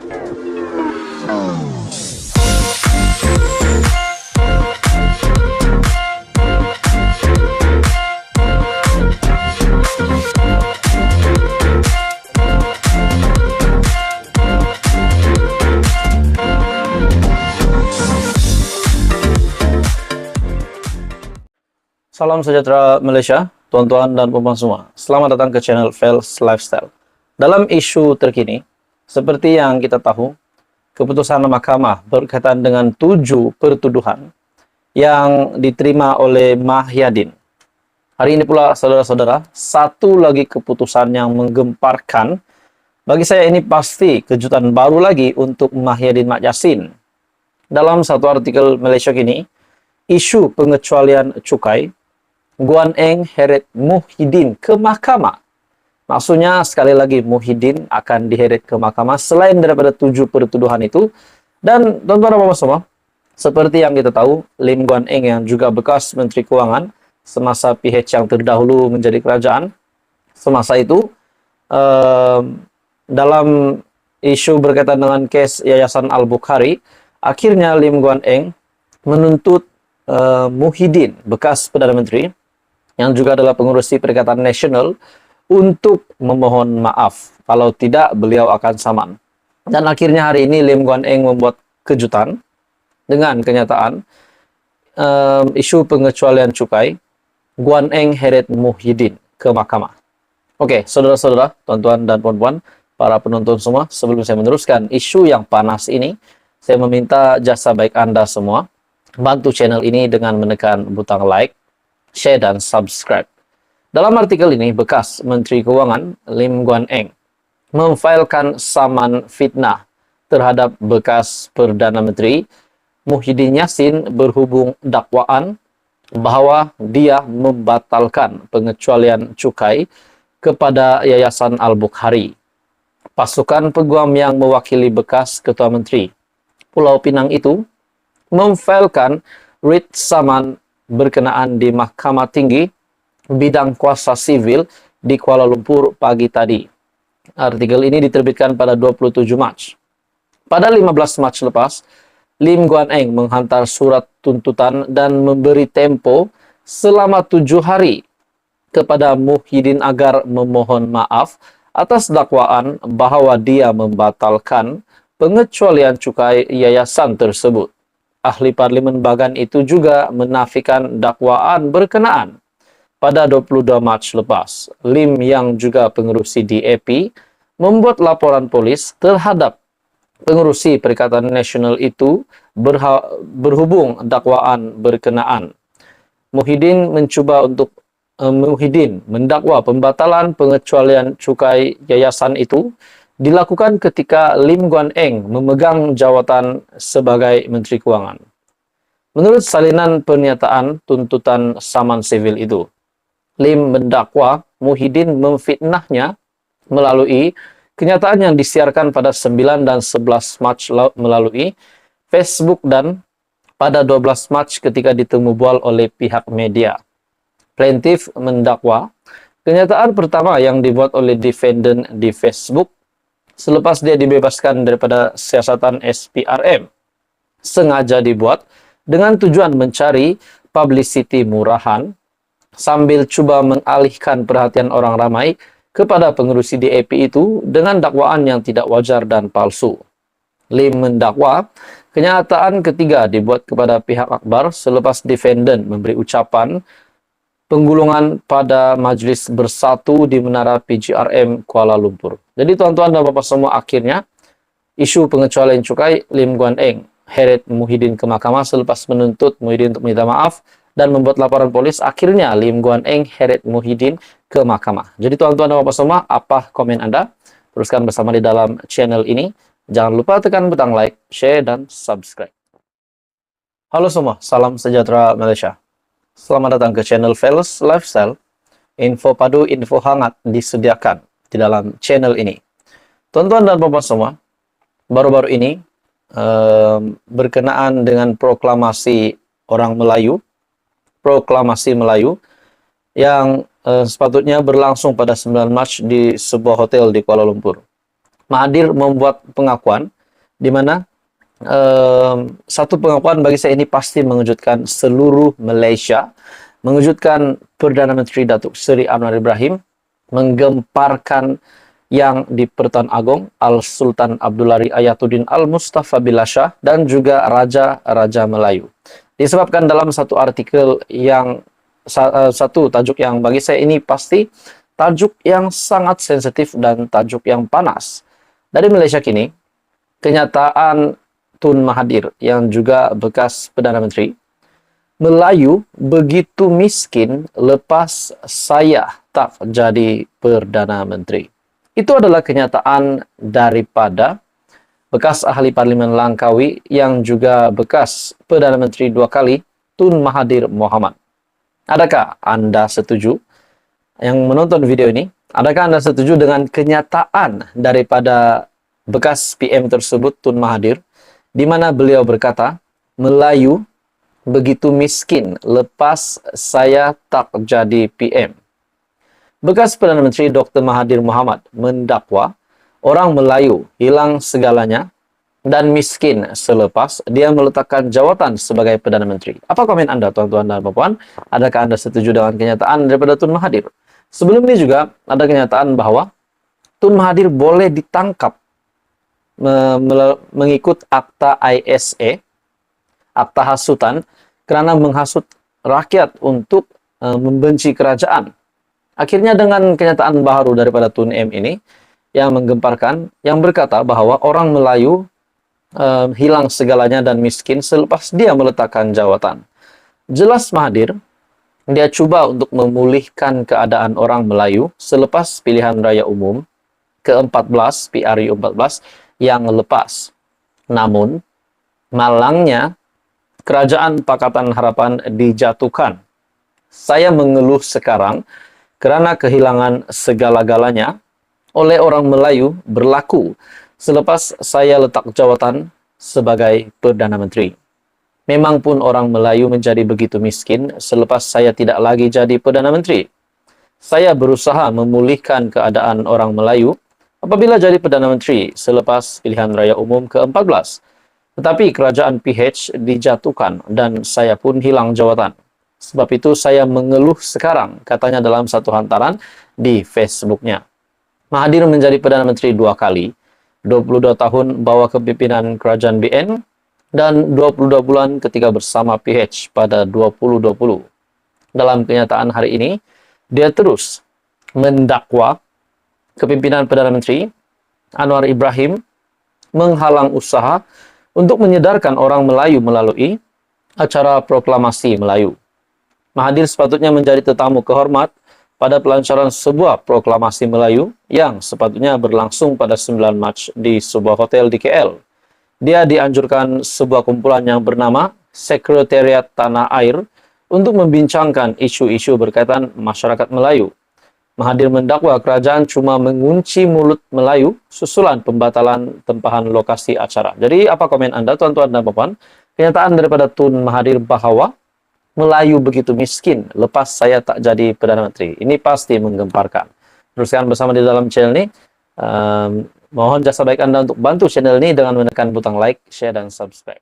Salam sejahtera Malaysia, tuan-tuan dan puan-puan semua. Selamat datang ke channel Fels Lifestyle. Dalam isu terkini, seperti yang kita tahu, keputusan mahkamah berkaitan dengan 7 pertuduhan yang diterima oleh Mahyadin. Hari ini pula, saudara-saudara, satu lagi keputusan yang menggemparkan. Bagi saya ini pasti kejutan baru lagi untuk Mahyadin Mat Yassin. Dalam satu artikel Malaysia kini, isu pengecualian cukai Guan Eng heret Muhyiddin ke mahkamah. Maksudnya sekali lagi Muhyiddin akan diheret ke mahkamah selain daripada 7 pertuduhan itu. Dan tuan-tuan dan puan semua, seperti yang kita tahu, Lim Guan Eng yang juga bekas Menteri Kewangan semasa PH yang terdahulu menjadi kerajaan, semasa itu dalam isu berkaitan dengan kes Yayasan Al-Bukhari, akhirnya Lim Guan Eng menuntut Muhyiddin, bekas Perdana Menteri, yang juga adalah pengurusi Perikatan Nasional, untuk memohon maaf. Kalau tidak, beliau akan saman. Dan akhirnya hari ini Lim Guan Eng membuat kejutan dengan kenyataan isu pengecualian cukai Guan Eng heret Muhyiddin ke mahkamah. Oke, saudara-saudara, tuan-tuan dan puan-puan, para penonton semua, sebelum saya meneruskan isu yang panas ini, saya meminta jasa baik Anda semua bantu channel ini dengan menekan butang like, share, dan subscribe. Dalam artikel ini, bekas Menteri Kewangan Lim Guan Eng memfailkan saman fitnah terhadap bekas Perdana Menteri Muhyiddin Yassin berhubung dakwaan bahwa dia membatalkan pengecualian cukai kepada Yayasan Al-Bukhari. Pasukan peguam yang mewakili bekas Ketua Menteri Pulau Pinang itu memfailkan writ saman berkenaan di Mahkamah Tinggi Bidang Kuasa Sivil di Kuala Lumpur pagi tadi. Artikel ini diterbitkan pada 27 Mac. Pada 15 Mac lepas, Lim Guan Eng menghantar surat tuntutan dan memberi tempo selama 7 hari kepada Muhyiddin agar memohon maaf atas dakwaan bahwa dia membatalkan pengecualian cukai yayasan tersebut. Ahli Parlimen Bagan itu juga menafikan dakwaan berkenaan. Pada 22 Mac lepas, Lim yang juga pengerusi DAP membuat laporan polis terhadap pengerusi Perikatan Nasional itu berhubung dakwaan berkenaan. Muhyiddin mendakwa pembatalan pengecualian cukai yayasan itu dilakukan ketika Lim Guan Eng memegang jawatan sebagai Menteri Kewangan. Menurut salinan pernyataan tuntutan saman sivil itu, Lim mendakwa Muhyiddin memfitnahnya melalui kenyataan yang disiarkan pada 9 dan 11 Mac melalui Facebook dan pada 12 Mac ketika ditemu bual oleh pihak media. Plaintiff mendakwa kenyataan pertama yang dibuat oleh defendant di Facebook selepas dia dibebaskan daripada siasatan SPRM sengaja dibuat dengan tujuan mencari publicity murahan sambil cuba mengalihkan perhatian orang ramai kepada pengerusi DAP itu dengan dakwaan yang tidak wajar dan palsu. Lim mendakwa kenyataan ketiga dibuat kepada pihak akbar selepas defendant memberi ucapan penggulungan pada Majlis Bersatu di Menara PGRM Kuala Lumpur. Jadi tuan-tuan dan bapak semua, akhirnya isu pengecualian cukai Lim Guan Eng heret Muhyiddin ke mahkamah selepas menuntut Muhyiddin untuk minta maaf dan membuat laporan polis. Akhirnya Lim Guan Eng heret Muhyiddin ke mahkamah. Jadi tuan-tuan dan bapak semua, apa komen Anda? Teruskan bersama di dalam channel ini. Jangan lupa tekan butang like, share, dan subscribe. Halo semua, salam sejahtera Malaysia. Selamat datang ke channel Fels Lifestyle. Info padu, info hangat disediakan di dalam channel ini. Tuan-tuan dan puan-puan semua, baru-baru ini berkenaan dengan proklamasi orang Melayu, proklamasi Melayu yang sepatutnya berlangsung pada 9 Mac di sebuah hotel di Kuala Lumpur. Mahathir membuat pengakuan di mana satu pengakuan bagi saya ini pasti mengejutkan seluruh Malaysia, mengejutkan Perdana Menteri Datuk Seri Anwar Ibrahim, menggemparkan yang di Pertuan Agong Al-Sultan Abdullah Ayatuddin Al-Mustafa Billah Shah dan juga Raja-Raja Melayu. Disebabkan dalam satu artikel yang satu tajuk yang bagi saya ini pasti tajuk yang sangat sensitif dan tajuk yang panas. Dari Malaysia kini, kenyataan Tun Mahathir yang juga bekas Perdana Menteri, Melayu begitu miskin lepas saya tak jadi Perdana Menteri. Itu adalah kenyataan daripada bekas ahli Parlimen Langkawi yang juga bekas Perdana Menteri 2 kali, Tun Mahathir Mohamad. Adakah Anda setuju? Yang menonton video ini, adakah Anda setuju dengan kenyataan daripada bekas PM tersebut, Tun Mahathir, di mana beliau berkata, Melayu begitu miskin lepas saya tak jadi PM. Bekas Perdana Menteri Dr. Mahathir Mohamad mendakwa orang Melayu hilang segalanya dan miskin selepas dia meletakkan jawatan sebagai Perdana Menteri. Apa komen Anda, tuan-tuan dan puan-puan? Adakah Anda setuju dengan kenyataan daripada Tun Mahathir? Sebelum ini juga ada kenyataan bahwa Tun Mahathir boleh ditangkap mengikut akta ISA, akta hasutan, kerana menghasut rakyat untuk membenci kerajaan. Akhirnya dengan kenyataan baru daripada Tun M ini yang menggemparkan, yang berkata bahwa orang Melayu hilang segalanya dan miskin selepas dia meletakkan jawatan. Jelas Mahathir, dia cuba untuk memulihkan keadaan orang Melayu selepas pilihan raya umum ke-14, PRU 14 yang lepas. Namun, malangnya, Kerajaan Pakatan Harapan dijatuhkan. Saya mengeluh sekarang kerana kehilangan segala-galanya oleh orang Melayu berlaku selepas saya letak jawatan sebagai Perdana Menteri. Memang pun orang Melayu menjadi begitu miskin selepas saya tidak lagi jadi Perdana Menteri. Saya berusaha memulihkan keadaan orang Melayu apabila jadi Perdana Menteri selepas pilihan raya umum ke-14. Tetapi kerajaan PH dijatuhkan dan saya pun hilang jawatan. Sebab itu saya mengeluh sekarang, katanya dalam satu hantaran di Facebooknya. Mahathir menjadi Perdana Menteri 2 kali, 22 tahun bawa kepimpinan kerajaan BN, dan 22 bulan ketika bersama PH pada 2020. Dalam kenyataan hari ini, dia terus mendakwa kepimpinan Perdana Menteri Anwar Ibrahim menghalang usaha untuk menyedarkan orang Melayu melalui acara proklamasi Melayu. Mahathir sepatutnya menjadi tetamu kehormat pada pelancaran sebuah proklamasi Melayu yang sepatutnya berlangsung pada 9 Mac di sebuah hotel di KL. Dia dianjurkan sebuah kumpulan yang bernama Sekretariat Tanah Air untuk membincangkan isu-isu berkaitan masyarakat Melayu. Mahathir mendakwa kerajaan cuma mengunci mulut Melayu susulan pembatalan tempahan lokasi acara. Jadi apa komen Anda, tuan-tuan dan puan? Kenyataan daripada Tun Mahathir bahwa Melayu begitu miskin lepas saya tak jadi Perdana Menteri. Ini pasti menggemparkan. Teruskan bersama di dalam channel ini. Mohon jasa baik Anda untuk bantu channel ini dengan menekan butang like, share, dan subscribe.